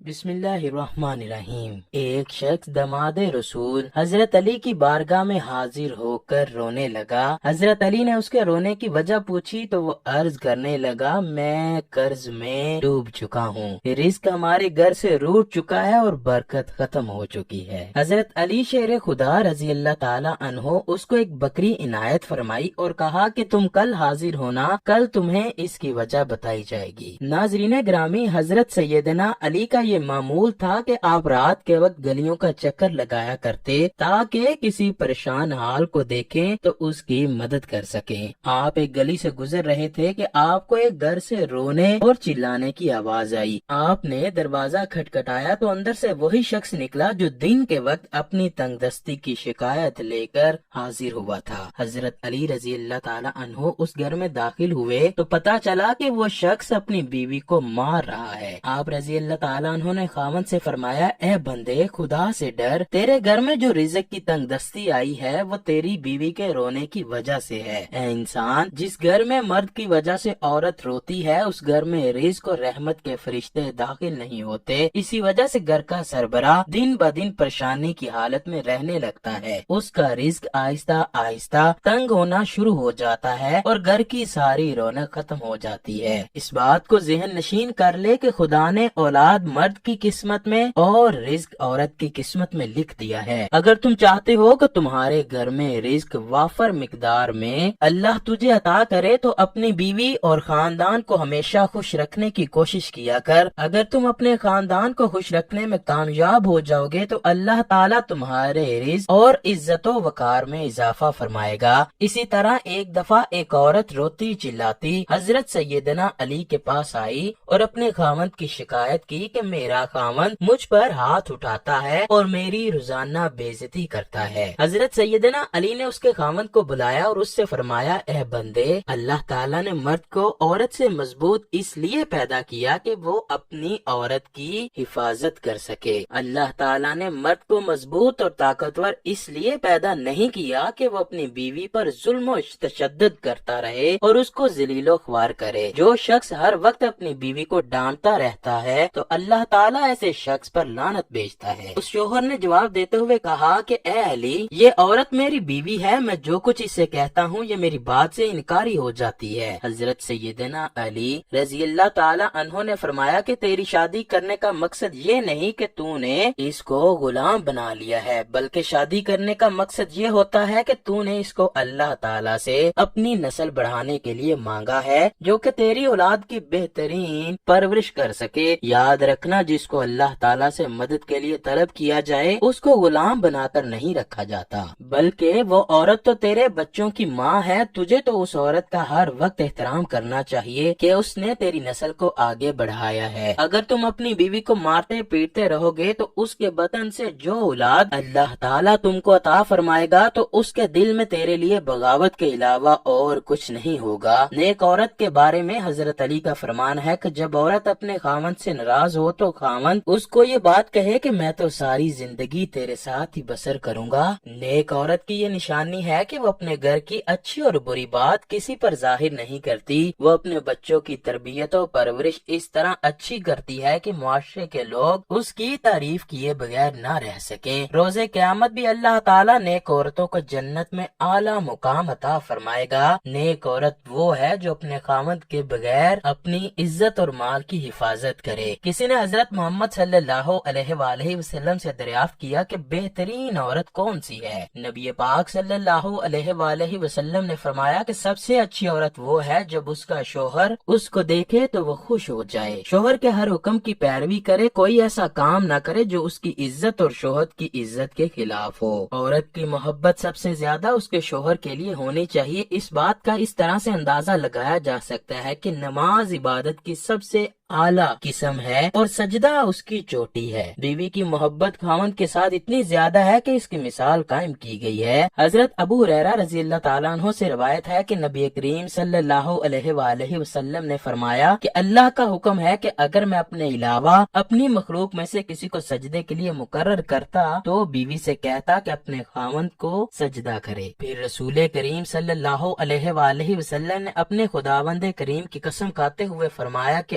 بسم اللہ الرحمن الرحیم۔ ایک شخص دماد رسول حضرت علی کی بارگاہ میں حاضر ہو کر رونے لگا۔ حضرت علی نے اس کے رونے کی وجہ پوچھی تو وہ عرض کرنے لگا، میں قرض میں ڈوب چکا ہوں، رزق ہمارے گھر سے روٹ چکا ہے اور برکت ختم ہو چکی ہے۔ حضرت علی شیر خدا رضی اللہ تعالی عنہ اس کو ایک بکری عنایت فرمائی اور کہا کہ تم کل حاضر ہونا، کل تمہیں اس کی وجہ بتائی جائے گی۔ ناظرین گرامی، حضرت سیدنا علی کا یہ معمول تھا کہ آپ رات کے وقت گلیوں کا چکر لگایا کرتے تاکہ کسی پریشان حال کو دیکھیں تو اس کی مدد کر سکیں۔ آپ ایک گلی سے گزر رہے تھے کہ آپ کو ایک گھر سے رونے اور چلانے کی آواز آئی۔ آپ نے دروازہ کھٹکھٹایا تو اندر سے وہی شخص نکلا جو دن کے وقت اپنی تنگ دستی کی شکایت لے کر حاضر ہوا تھا۔ حضرت علی رضی اللہ تعالی عنہ اس گھر میں داخل ہوئے تو پتا چلا کہ وہ شخص اپنی بیوی کو مار رہا ہے۔ آپ رضی اللہ تعالی عنہ نے خاوند سے فرمایا، اے بندے، خدا سے ڈر، تیرے گھر میں جو رزق کی تنگ دستی آئی ہے وہ تیری بیوی کے رونے کی وجہ سے ہے۔ اے انسان، جس گھر میں مرد کی وجہ سے عورت روتی ہے اس گھر میں رزق اور رحمت کے فرشتے داخل نہیں ہوتے، اسی وجہ سے گھر کا سربراہ دن بدن پریشانی کی حالت میں رہنے لگتا ہے، اس کا رزق آہستہ آہستہ تنگ ہونا شروع ہو جاتا ہے اور گھر کی ساری رونق ختم ہو جاتی ہے۔ اس بات کو ذہن نشین کر لے کہ خدا نے اولاد مرد کی قسمت میں اور رزق عورت کی قسمت میں لکھ دیا ہے۔ اگر تم چاہتے ہو کہ تمہارے گھر میں رزق وافر مقدار میں اللہ تجھے عطا کرے تو اپنی بیوی اور خاندان کو ہمیشہ خوش رکھنے کی کوشش کیا کر۔ اگر تم اپنے خاندان کو خوش رکھنے میں کامیاب ہو جاؤ گے تو اللہ تعالیٰ تمہارے رزق اور عزت و وقار میں اضافہ فرمائے گا۔ اسی طرح ایک دفعہ ایک عورت روتی چلاتی حضرت سیدنا علی کے پاس آئی اور اپنے خاوند کی شکایت کی کہ میرا خاوند مجھ پر ہاتھ اٹھاتا ہے اور میری روزانہ بے عزتی کرتا ہے۔ حضرت سیدنا علی نے اس کے خاوند کو بلایا اور اس سے فرمایا، اے بندے، اللہ تعالیٰ نے مرد کو عورت سے مضبوط اس لیے پیدا کیا کہ وہ اپنی عورت کی حفاظت کر سکے۔ اللہ تعالیٰ نے مرد کو مضبوط اور طاقتور اس لیے پیدا نہیں کیا کہ وہ اپنی بیوی پر ظلم و تشدد کرتا رہے اور اس کو ذلیل و خوار کرے۔ جو شخص ہر وقت اپنی بیوی کو ڈانٹتا رہتا ہے تو اللہ تعالیٰ ایسے شخص پر لعنت بھیجتا ہے۔ اس شوہر نے جواب دیتے ہوئے کہا کہ اے علی، یہ عورت میری بیوی ہے، میں جو کچھ اسے کہتا ہوں یہ میری بات سے انکاری ہو جاتی ہے۔ حضرت سیدنا علی رضی اللہ تعالی عنہ نے فرمایا کہ تیری شادی کرنے کا مقصد یہ نہیں کہ تو نے اس کو غلام بنا لیا ہے، بلکہ شادی کرنے کا مقصد یہ ہوتا ہے کہ تو نے اس کو اللہ تعالیٰ سے اپنی نسل بڑھانے کے لیے مانگا ہے جو کہ تیری اولاد کی بہترین پرورش کر سکے۔ یاد رکھنا، جس کو اللہ تعالیٰ سے مدد کے لیے طلب کیا جائے اس کو غلام بنا کر نہیں رکھا جاتا، بلکہ وہ عورت تو تیرے بچوں کی ماں ہے۔ تجھے تو اس عورت کا ہر وقت احترام کرنا چاہیے کہ اس نے تیری نسل کو آگے بڑھایا ہے۔ اگر تم اپنی بیوی کو مارتے پیٹتے رہو گے تو اس کے بدن سے جو اولاد اللہ تعالیٰ تم کو عطا فرمائے گا تو اس کے دل میں تیرے لیے بغاوت کے علاوہ اور کچھ نہیں ہوگا۔ نیک عورت کے بارے میں حضرت علی کا فرمان ہے کہ جب عورت اپنے خاوند سے ناراض ہو تو خاوند اس کو یہ بات کہے کہ میں تو ساری زندگی تیرے ساتھ ہی بسر کروں گا۔ نیک عورت کی یہ نشانی ہے کہ وہ اپنے گھر کی اچھی اور بری بات کسی پر ظاہر نہیں کرتی، وہ اپنے بچوں کی تربیت و پرورش اس طرح اچھی کرتی ہے کہ معاشرے کے لوگ اس کی تعریف کیے بغیر نہ رہ سکیں۔ روز قیامت بھی اللہ تعالیٰ نیک عورتوں کو جنت میں اعلیٰ مقام عطا فرمائے گا۔ نیک عورت وہ ہے جو اپنے خاوند کے بغیر اپنی عزت اور مال کی حفاظت کرے۔ کسی نے حضرت محمد صلی اللہ علیہ وآلہ وسلم سے دریافت کیا کہ بہترین عورت کون سی ہے؟ نبی پاک صلی اللہ علیہ وآلہ وسلم نے فرمایا کہ سب سے اچھی عورت وہ ہے جب اس کا شوہر اس کو دیکھے تو وہ خوش ہو جائے، شوہر کے ہر حکم کی پیروی کرے، کوئی ایسا کام نہ کرے جو اس کی عزت اور شوہر کی عزت کے خلاف ہو۔ عورت کی محبت سب سے زیادہ اس کے شوہر کے لیے ہونی چاہیے۔ اس بات کا اس طرح سے اندازہ لگایا جا سکتا ہے کہ نماز عبادت کی سب سے اعلیٰ قسم ہے اور سجدہ اس کی چوٹی ہے۔ بیوی کی محبت خاوند کے ساتھ اتنی زیادہ ہے کہ اس کی مثال قائم کی گئی ہے۔ حضرت ابو ہریرہ رضی اللہ تعالیٰ عنہ سے روایت ہے کہ نبی کریم صلی اللہ علیہ وآلہ وسلم نے فرمایا کہ اللہ کا حکم ہے کہ اگر میں اپنے علاوہ اپنی مخلوق میں سے کسی کو سجدے کے لیے مقرر کرتا تو بیوی سے کہتا کہ اپنے خاوند کو سجدہ کرے۔ پھر رسول کریم صلی اللہ علیہ وآلہ وسلم نے اپنے خداوند کریم کی قسم کھاتے ہوئے فرمایا کہ